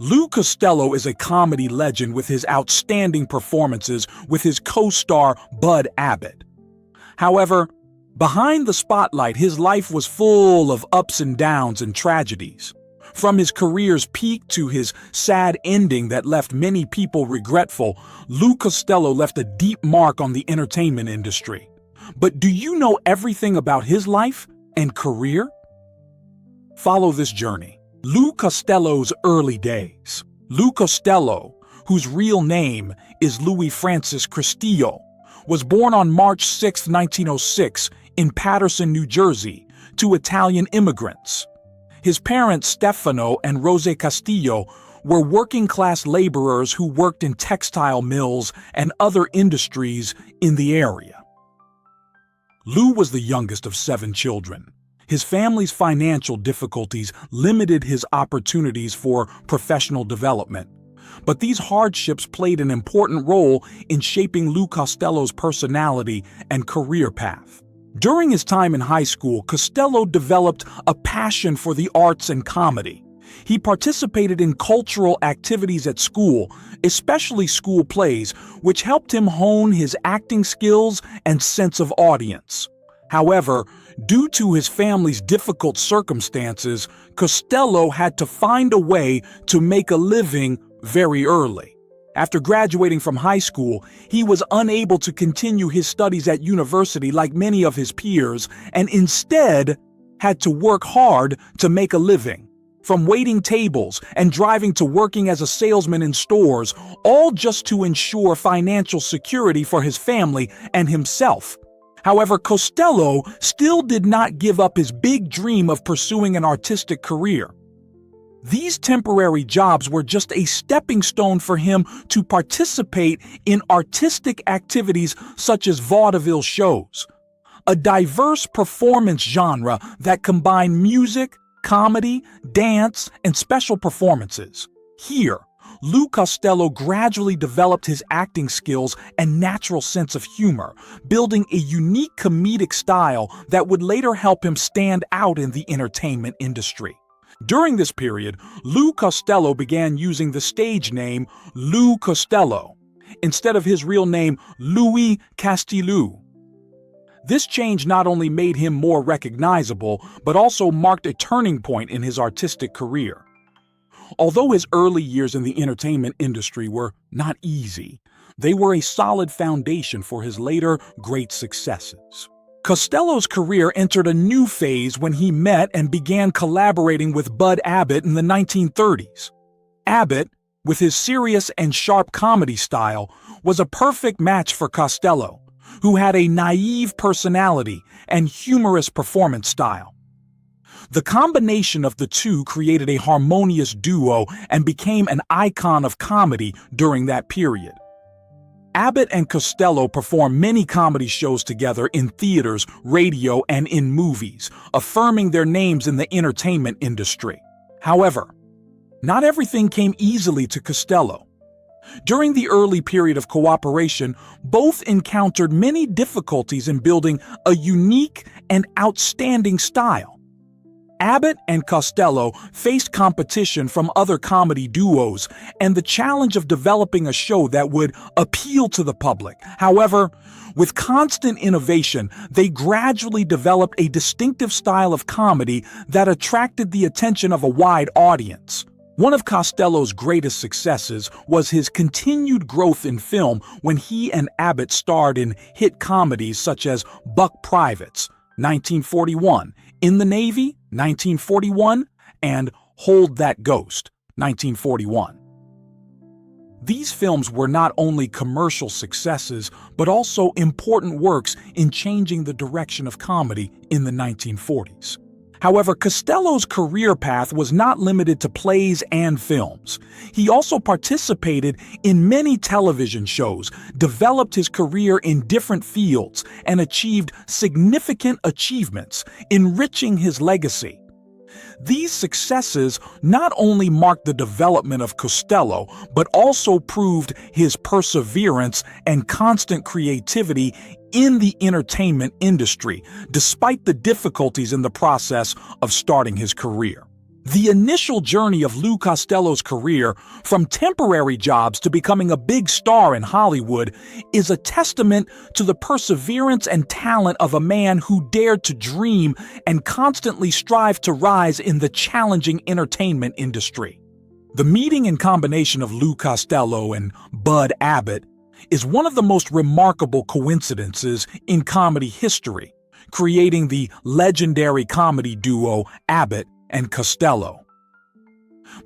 Lou Costello is a comedy legend with his outstanding performances with his co-star Bud Abbott. However, behind the spotlight, his life was full of ups and downs and tragedies. From his career's peak to his sad ending that left many people regretful, Lou Costello left a deep mark on the entertainment industry. But do you know everything about his life and career? Follow this journey. Lou Costello's early days. Lou Costello, whose real name is Louis Francis Castillo, was born on March 6, 1906, in Paterson, New Jersey, to Italian immigrants. His parents, Stefano and Rose Castillo, were working-class laborers who worked in textile mills and other industries in the area. Lou was the youngest of 7 children. His family's financial difficulties limited his opportunities for professional development. But these hardships played an important role in shaping Lou Costello's personality and career path. During his time in high school, Costello developed a passion for the arts and comedy. He participated in cultural activities at school, especially school plays, which helped him hone his acting skills and sense of audience. However, due to his family's difficult circumstances, Costello had to find a way to make a living very early. After graduating from high school, he was unable to continue his studies at university like many of his peers, and instead had to work hard to make a living. From waiting tables and driving to working as a salesman in stores, all just to ensure financial security for his family and himself. However, Costello still did not give up his big dream of pursuing an artistic career. These temporary jobs were just a stepping stone for him to participate in artistic activities such as vaudeville shows, a diverse performance genre that combined music, comedy, dance, and special performances. Here, Lou Costello gradually developed his acting skills and natural sense of humor, building a unique comedic style that would later help him stand out in the entertainment industry. During this period, Lou Costello began using the stage name Lou Costello instead of his real name Louis Castillo. This change not only made him more recognizable, but also marked a turning point in his artistic career. Although his early years in the entertainment industry were not easy, they were a solid foundation for his later great successes. Costello's career entered a new phase when he met and began collaborating with Bud Abbott in the 1930s. Abbott, with his serious and sharp comedy style, was a perfect match for Costello, who had a naive personality and humorous performance style. The combination of the two created a harmonious duo and became an icon of comedy during that period. Abbott and Costello performed many comedy shows together in theaters, radio, and in movies, affirming their names in the entertainment industry. However, not everything came easily to Costello. During the early period of cooperation, both encountered many difficulties in building a unique and outstanding style. Abbott and Costello faced competition from other comedy duos and the challenge of developing a show that would appeal to the public. However, with constant innovation, they gradually developed a distinctive style of comedy that attracted the attention of a wide audience. One of Costello's greatest successes was his continued growth in film when he and Abbott starred in hit comedies such as Buck Privates, 1941, In the Navy, 1941, and Hold That Ghost, 1941. These films were not only commercial successes, but also important works in changing the direction of comedy in the 1940s. However, Costello's career path was not limited to plays and films. He also participated in many television shows, developed his career in different fields, and achieved significant achievements, enriching his legacy. These successes not only marked the development of Costello, but also proved his perseverance and constant creativity in the entertainment industry, despite the difficulties in the process of starting his career. The initial journey of Lou Costello's career, from temporary jobs to becoming a big star in Hollywood, is a testament to the perseverance and talent of a man who dared to dream and constantly strive to rise in the challenging entertainment industry. The meeting and combination of Lou Costello and Bud Abbott is one of the most remarkable coincidences in comedy history, creating the legendary comedy duo Abbott and Costello.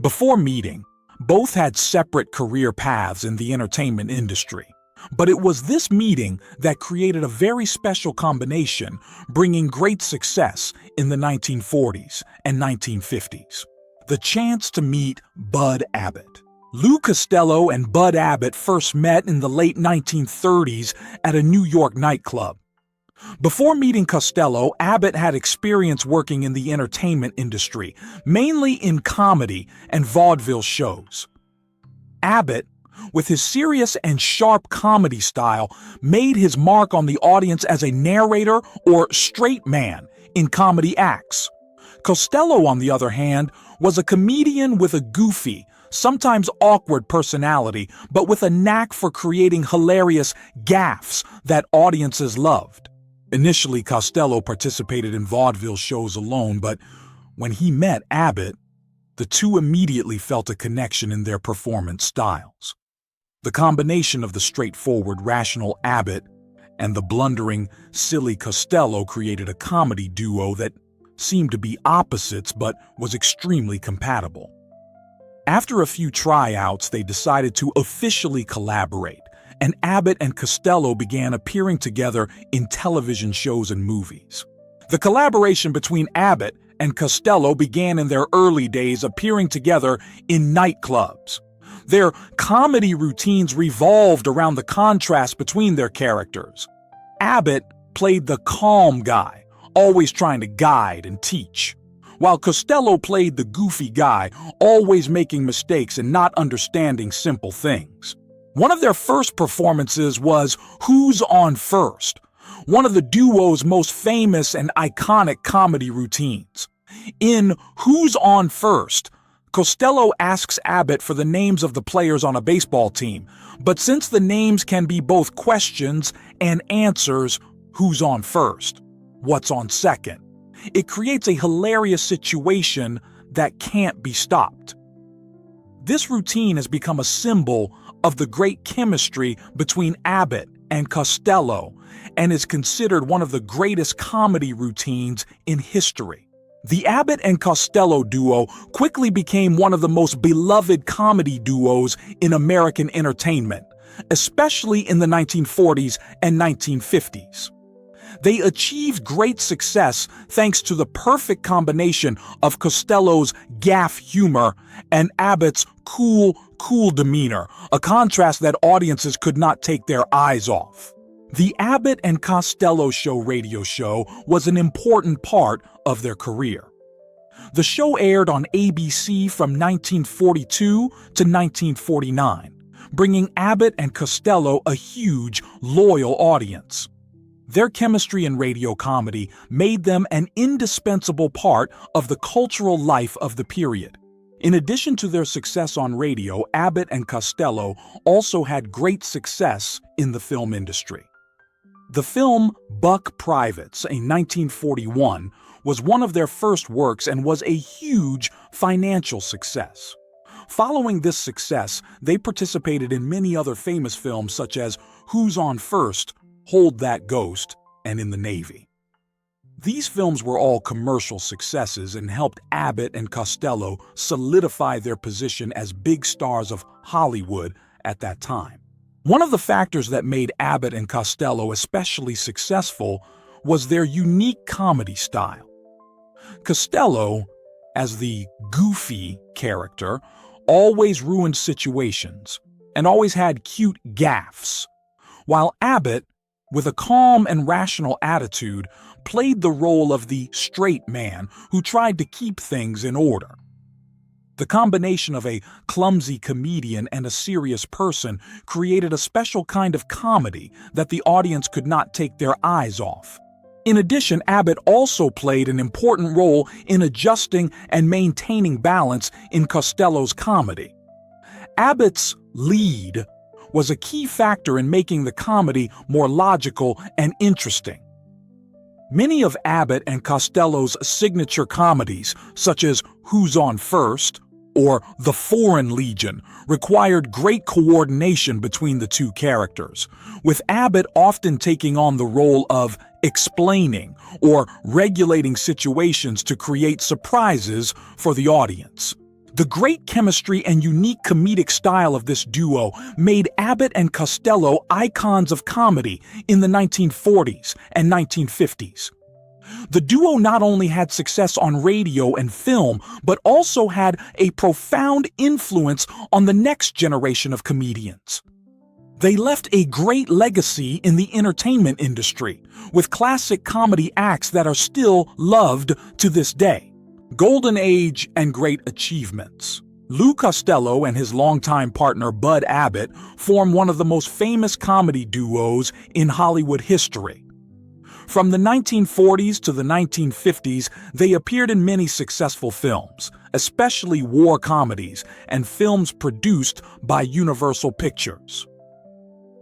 Before meeting, both had separate career paths in the entertainment industry, but it was this meeting that created a very special combination, bringing great success in the 1940s and 1950s. The chance to meet Bud Abbott. Lou Costello and Bud Abbott first met in the late 1930s at a New York nightclub. Before meeting Costello, Abbott had experience working in the entertainment industry, mainly in comedy and vaudeville shows. Abbott, with his serious and sharp comedy style, made his mark on the audience as a narrator or straight man in comedy acts. Costello, on the other hand, was a comedian with a goofy, sometimes awkward personality, but with a knack for creating hilarious gaffes that audiences loved. Initially, Costello participated in vaudeville shows alone, but when he met Abbott, the two immediately felt a connection in their performance styles. The combination of the straightforward, rational Abbott and the blundering, silly Costello created a comedy duo that seemed to be opposites but was extremely compatible. After a few tryouts, they decided to officially collaborate, and Abbott and Costello began appearing together in television shows and movies. The collaboration between Abbott and Costello began in their early days appearing together in nightclubs. Their comedy routines revolved around the contrast between their characters. Abbott played the calm guy, always trying to guide and teach, while Costello played the goofy guy, always making mistakes and not understanding simple things. One of their first performances was Who's On First, one of the duo's most famous and iconic comedy routines. In Who's On First, Costello asks Abbott for the names of the players on a baseball team, but since the names can be both questions and answers, who's on first? What's on second? It creates a hilarious situation that can't be stopped. This routine has become a symbol of the great chemistry between Abbott and Costello and is considered one of the greatest comedy routines in history. The Abbott and Costello duo quickly became one of the most beloved comedy duos in American entertainment, especially in the 1940s and 1950s. They achieved great success thanks to the perfect combination of Costello's gaffe humor and Abbott's cool demeanor, a contrast that audiences could not take their eyes off. The Abbott and Costello Show radio show was an important part of their career. The show aired on ABC from 1942 to 1949, bringing Abbott and Costello a huge, loyal audience. Their chemistry in radio comedy made them an indispensable part of the cultural life of the period. In addition to their success on radio, Abbott and Costello also had great success in the film industry. The film Buck Privates, in 1941, was one of their first works and was a huge financial success. Following this success, they participated in many other famous films such as Who's On First, Hold That Ghost, and In the Navy. These films were all commercial successes and helped Abbott and Costello solidify their position as big stars of Hollywood at that time. One of the factors that made Abbott and Costello especially successful was their unique comedy style. Costello, as the goofy character, always ruined situations and always had cute gaffes, while Abbott, with a calm and rational attitude, played the role of the straight man who tried to keep things in order. The combination of a clumsy comedian and a serious person created a special kind of comedy that the audience could not take their eyes off. In addition, Abbott also played an important role in adjusting and maintaining balance in Costello's comedy. Abbott's lead was a key factor in making the comedy more logical and interesting. Many of Abbott and Costello's signature comedies, such as Who's on First or The Foreign Legion, required great coordination between the two characters, with Abbott often taking on the role of explaining or regulating situations to create surprises for the audience. The great chemistry and unique comedic style of this duo made Abbott and Costello icons of comedy in the 1940s and 1950s. The duo not only had success on radio and film, but also had a profound influence on the next generation of comedians. They left a great legacy in the entertainment industry, with classic comedy acts that are still loved to this day. Golden Age and Great Achievements. Lou Costello and his longtime partner Bud Abbott form one of the most famous comedy duos in Hollywood history. From the 1940s to the 1950s, they appeared in many successful films, especially war comedies and films produced by Universal Pictures.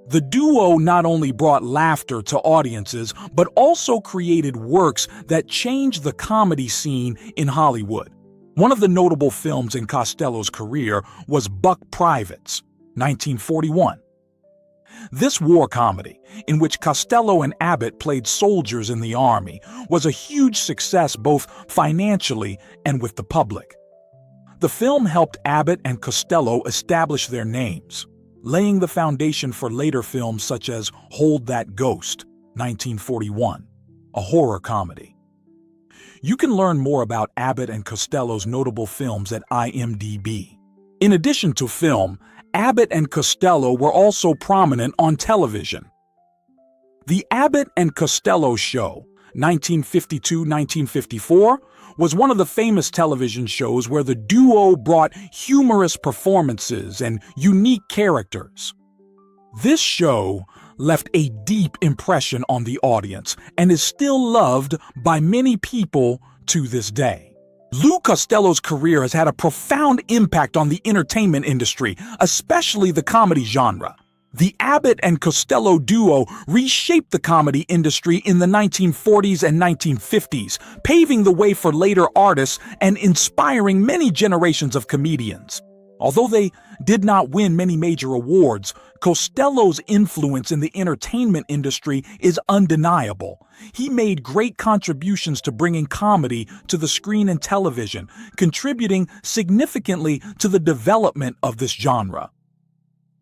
The duo not only brought laughter to audiences, but also created works that changed the comedy scene in Hollywood. One of the notable films in Costello's career was Buck Privates, 1941. This war comedy, in which Costello and Abbott played soldiers in the army, was a huge success both financially and with the public. The film helped Abbott and Costello establish their names, laying the foundation for later films such as Hold That Ghost, 1941, a horror comedy. You can learn more about Abbott and Costello's notable films at IMDb. In addition to film, Abbott and Costello were also prominent on television. The Abbott and Costello Show, 1952-1954, was one of the famous television shows where the duo brought humorous performances and unique characters. This show left a deep impression on the audience and is still loved by many people to this day. Lou Costello's career has had a profound impact on the entertainment industry, especially the comedy genre. The Abbott and Costello duo reshaped the comedy industry in the 1940s and 1950s, paving the way for later artists and inspiring many generations of comedians. Although they did not win many major awards, Costello's influence in the entertainment industry is undeniable. He made great contributions to bringing comedy to the screen and television, contributing significantly to the development of this genre.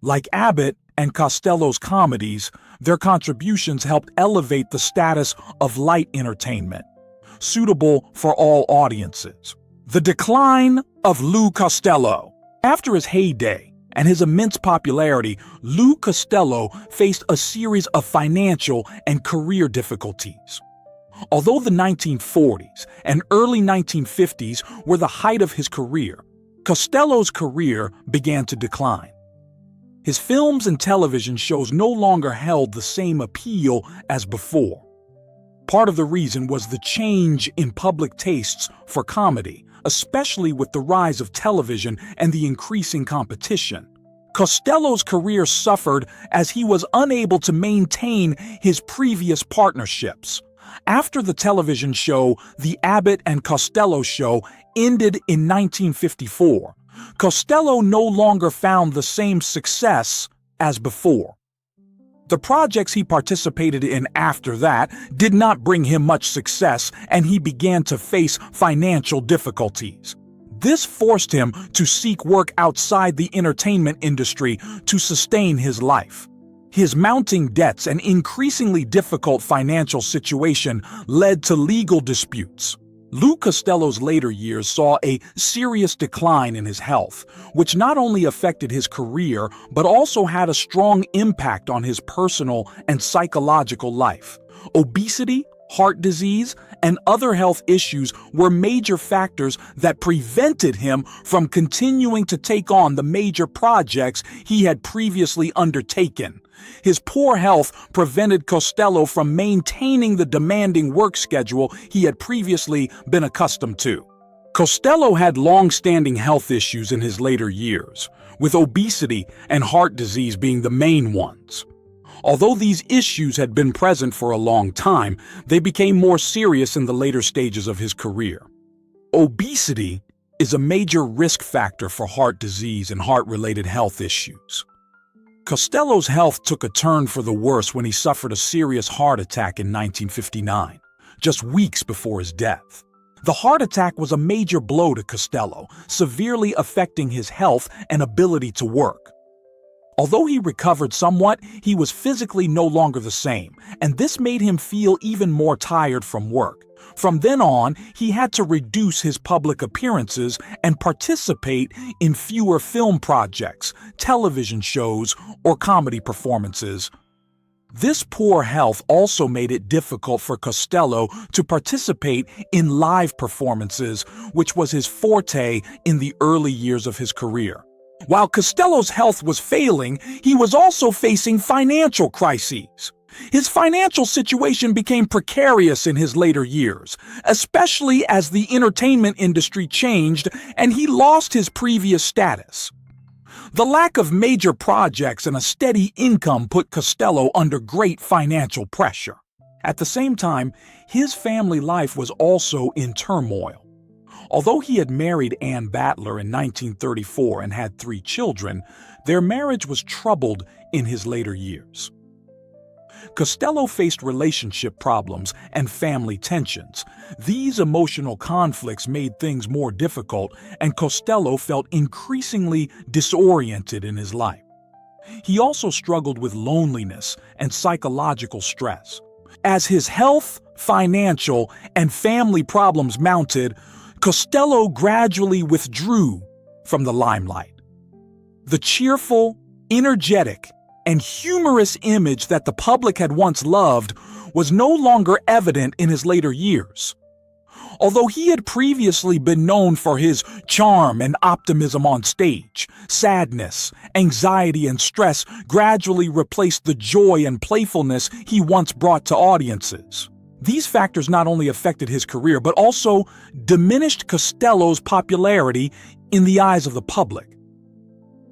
Like Abbott and Costello's comedies, their contributions helped elevate the status of light entertainment, suitable for all audiences. The Decline of Lou Costello. After his heyday and his immense popularity, Lou Costello faced a series of financial and career difficulties. Although the 1940s and early 1950s were the height of his career, Costello's career began to decline. His films and television shows no longer held the same appeal as before. Part of the reason was the change in public tastes for comedy, especially with the rise of television and the increasing competition. Costello's career suffered as he was unable to maintain his previous partnerships. After the television show The Abbott and Costello Show ended in 1954, Costello no longer found the same success as before. The projects he participated in after that did not bring him much success, and he began to face financial difficulties. This forced him to seek work outside the entertainment industry to sustain his life. His mounting debts and increasingly difficult financial situation led to legal disputes. Lou Costello's later years saw a serious decline in his health, which not only affected his career but also had a strong impact on his personal and psychological life. Obesity, heart disease, and other health issues were major factors that prevented him from continuing to take on the major projects he had previously undertaken. His poor health prevented Costello from maintaining the demanding work schedule he had previously been accustomed to. Costello had long-standing health issues in his later years, with obesity and heart disease being the main ones. Although these issues had been present for a long time, they became more serious in the later stages of his career. Obesity is a major risk factor for heart disease and heart-related health issues. Costello's health took a turn for the worse when he suffered a serious heart attack in 1959, just weeks before his death. The heart attack was a major blow to Costello, severely affecting his health and ability to work. Although he recovered somewhat, he was physically no longer the same, and this made him feel even more tired from work. From then on, he had to reduce his public appearances and participate in fewer film projects, television shows, or comedy performances. This poor health also made it difficult for Costello to participate in live performances, which was his forte in the early years of his career. While Costello's health was failing, he was also facing financial crises. His financial situation became precarious in his later years, especially as the entertainment industry changed and he lost his previous status. The lack of major projects and a steady income put Costello under great financial pressure. At the same time, his family life was also in turmoil. Although he had married Ann Battler in 1934 and had 3 children, their marriage was troubled in his later years. Costello faced relationship problems and family tensions. These emotional conflicts made things more difficult, and Costello felt increasingly disoriented in his life. He also struggled with loneliness and psychological stress. As his health, financial, and family problems mounted, Costello gradually withdrew from the limelight. The cheerful, energetic, and humorous image that the public had once loved was no longer evident in his later years. Although he had previously been known for his charm and optimism on stage, sadness, anxiety, and stress gradually replaced the joy and playfulness he once brought to audiences. These factors not only affected his career, but also diminished Costello's popularity in the eyes of the public.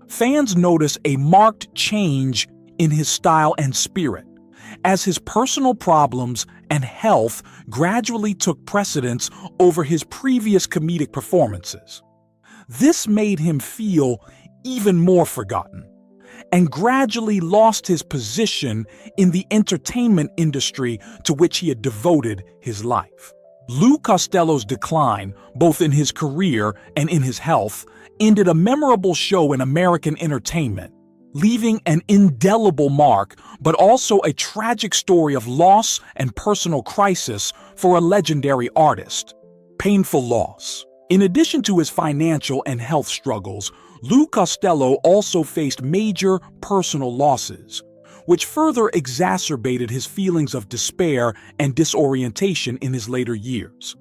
Fans noticed a marked change in his style and spirit, as his personal problems and health gradually took precedence over his previous comedic performances. This made him feel even more forgotten, and gradually lost his position in the entertainment industry to which he had devoted his life. Lou Costello's decline, both in his career and in his health, ended a memorable show in American entertainment, leaving an indelible mark, but also a tragic story of loss and personal crisis for a legendary artist. Painful loss. In addition to his financial and health struggles, Lou Costello also faced major personal losses, which further exacerbated his feelings of despair and disorientation in his later years.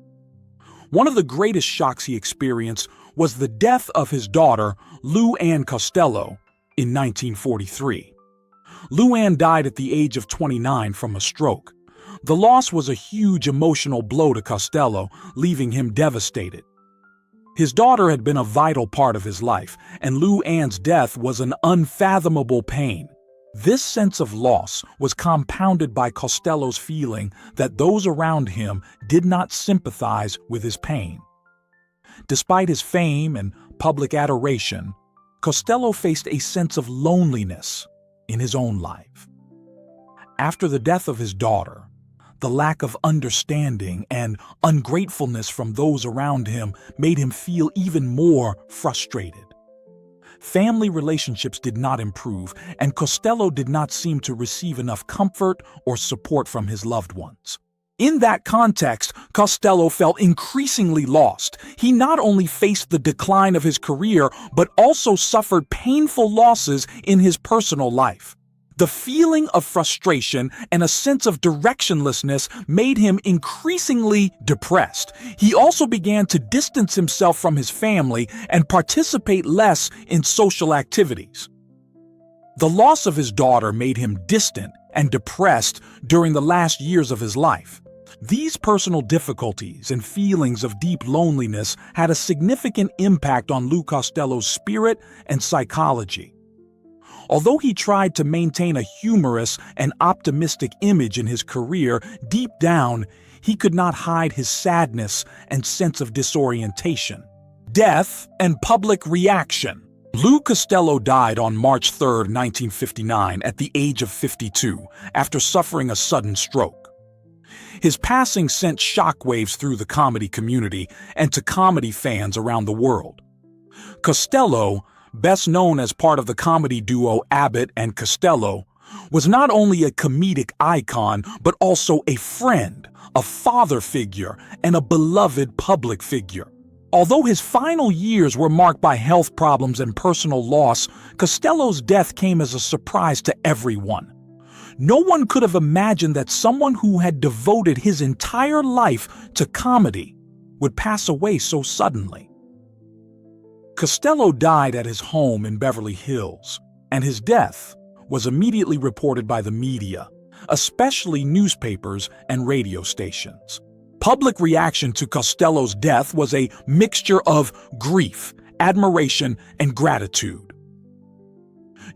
One of the greatest shocks he experienced was the death of his daughter, Lou Ann Costello, in 1943. Lou Ann died at the age of 29 from a stroke. The loss was a huge emotional blow to Costello, leaving him devastated. His daughter had been a vital part of his life, and Lou Ann's death was an unfathomable pain. This sense of loss was compounded by Costello's feeling that those around him did not sympathize with his pain. Despite his fame and public adoration, Costello faced a sense of loneliness in his own life. After the death of his daughter, the lack of understanding and ungratefulness from those around him made him feel even more frustrated. Family relationships did not improve, and Costello did not seem to receive enough comfort or support from his loved ones. In that context, Costello felt increasingly lost. He not only faced the decline of his career, but also suffered painful losses in his personal life. The feeling of frustration and a sense of directionlessness made him increasingly depressed. He also began to distance himself from his family and participate less in social activities. The loss of his daughter made him distant and depressed during the last years of his life. These personal difficulties and feelings of deep loneliness had a significant impact on Lou Costello's spirit and psychology. Although he tried to maintain a humorous and optimistic image in his career, deep down, he could not hide his sadness and sense of disorientation. Death and public reaction. Lou Costello died on March 3, 1959, at the age of 52, after suffering a sudden stroke. His passing sent shockwaves through the comedy community and to comedy fans around the world. Costello, best known as part of the comedy duo Abbott and Costello, was not only a comedic icon but also a friend, a father figure, and a beloved public figure. Although his final years were marked by health problems and personal loss, Costello's death came as a surprise to everyone. No one could have imagined that someone who had devoted his entire life to comedy would pass away so suddenly. Costello died at his home in Beverly Hills, and his death was immediately reported by the media, especially newspapers and radio stations. Public reaction to Costello's death was a mixture of grief, admiration, and gratitude.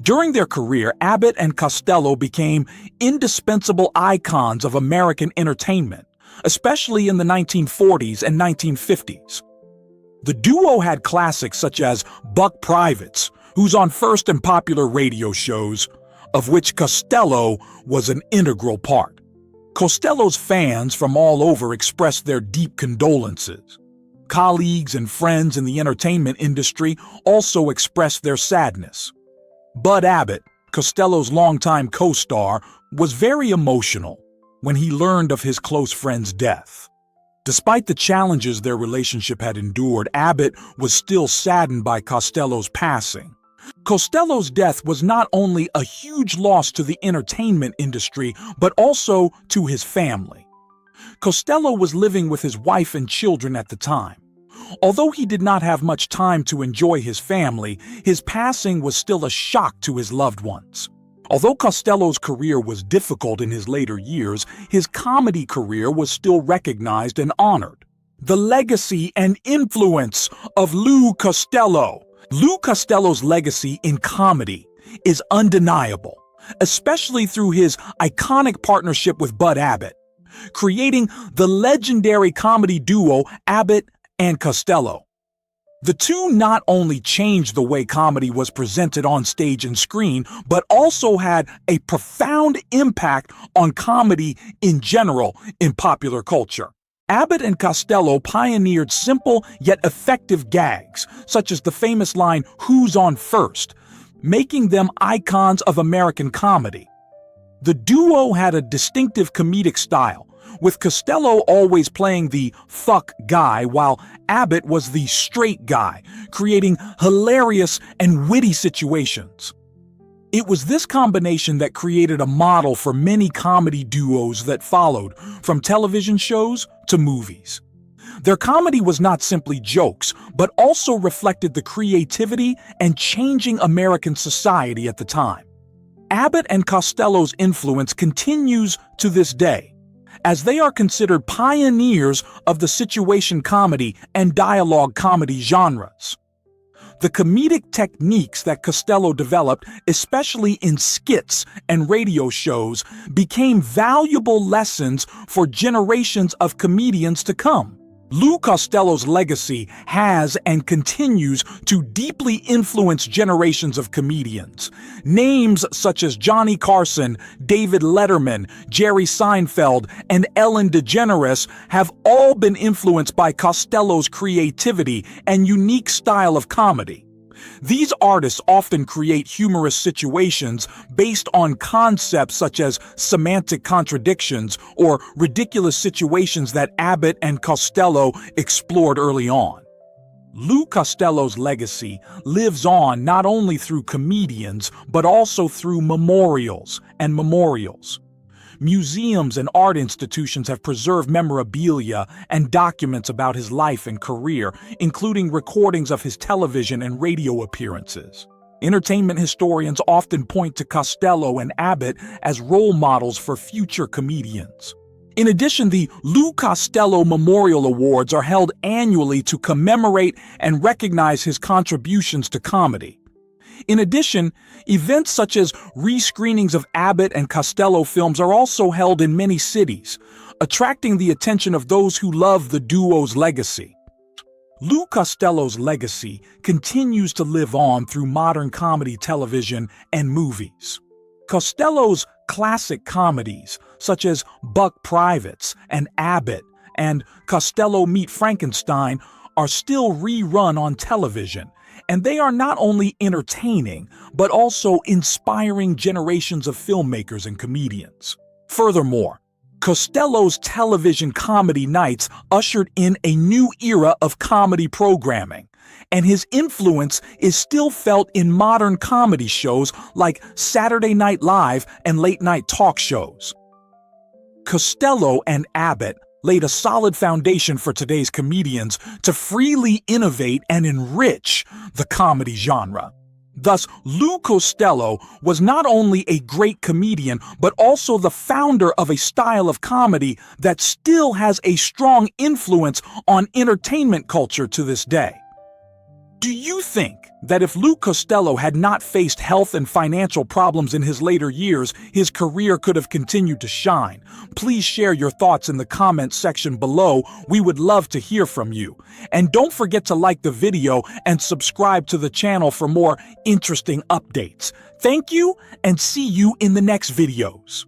During their career, Abbott and Costello became indispensable icons of American entertainment, especially in the 1940s and 1950s. The duo had classics such as Buck Privates, who's on first and popular radio shows, of which Costello was an integral part. Costello's fans from all over expressed their deep condolences. Colleagues and friends in the entertainment industry also expressed their sadness. Bud Abbott, Costello's longtime co-star, was very emotional when he learned of his close friend's death. Despite the challenges their relationship had endured, Abbott was still saddened by Costello's passing. Costello's death was not only a huge loss to the entertainment industry, but also to his family. Costello was living with his wife and children at the time. Although he did not have much time to enjoy his family, his passing was still a shock to his loved ones. Although Costello's career was difficult in his later years, his comedy career was still recognized and honored. The legacy and influence of Lou Costello. Lou Costello's legacy in comedy is undeniable, especially through his iconic partnership with Bud Abbott, creating the legendary comedy duo Abbott and Costello. The two not only changed the way comedy was presented on stage and screen, but also had a profound impact on comedy in general in popular culture. Abbott and Costello pioneered simple yet effective gags, such as the famous line, "Who's on first?" making them icons of American comedy. The duo had a distinctive comedic style, with Costello always playing the fuck guy while Abbott was the straight guy, creating hilarious and witty situations. It was this combination that created a model for many comedy duos that followed, from television shows to movies. Their comedy was not simply jokes, but also reflected the creativity and changing American society at the time. Abbott and Costello's influence continues to this day, as they are considered pioneers of the situation comedy and dialogue comedy genres. The comedic techniques that Costello developed, especially in skits and radio shows, became valuable lessons for generations of comedians to come. Lou Costello's legacy has and continues to deeply influence generations of comedians. Names such as Johnny Carson, David Letterman, Jerry Seinfeld, and Ellen DeGeneres have all been influenced by Costello's creativity and unique style of comedy. These artists often create humorous situations based on concepts such as semantic contradictions or ridiculous situations that Abbott and Costello explored early on. Lou Costello's legacy lives on not only through comedians, but also through memorials and memorials. Museums and art institutions have preserved memorabilia and documents about his life and career, including recordings of his television and radio appearances. Entertainment historians often point to Costello and Abbott as role models for future comedians. In addition, the Lou Costello Memorial Awards are held annually to commemorate and recognize his contributions to comedy. In addition, events such as rescreenings of Abbott and Costello films are also held in many cities, attracting the attention of those who love the duo's legacy. Lou Costello's legacy continues to live on through modern comedy television and movies. Costello's classic comedies, such as Buck Privates and Abbott and Costello Meet Frankenstein, are still rerun on television, and they are not only entertaining, but also inspiring generations of filmmakers and comedians. Furthermore, Costello's television comedy nights ushered in a new era of comedy programming, and his influence is still felt in modern comedy shows like Saturday Night Live and late-night talk shows. Costello and Abbott laid a solid foundation for today's comedians to freely innovate and enrich the comedy genre. Thus, Lou Costello was not only a great comedian, but also the founder of a style of comedy that still has a strong influence on entertainment culture to this day. Do you think that if Lou Costello had not faced health and financial problems in his later years, his career could have continued to shine? Please share your thoughts in the comments section below. We would love to hear from you. And don't forget to like the video and subscribe to the channel for more interesting updates. Thank you, and see you in the next videos.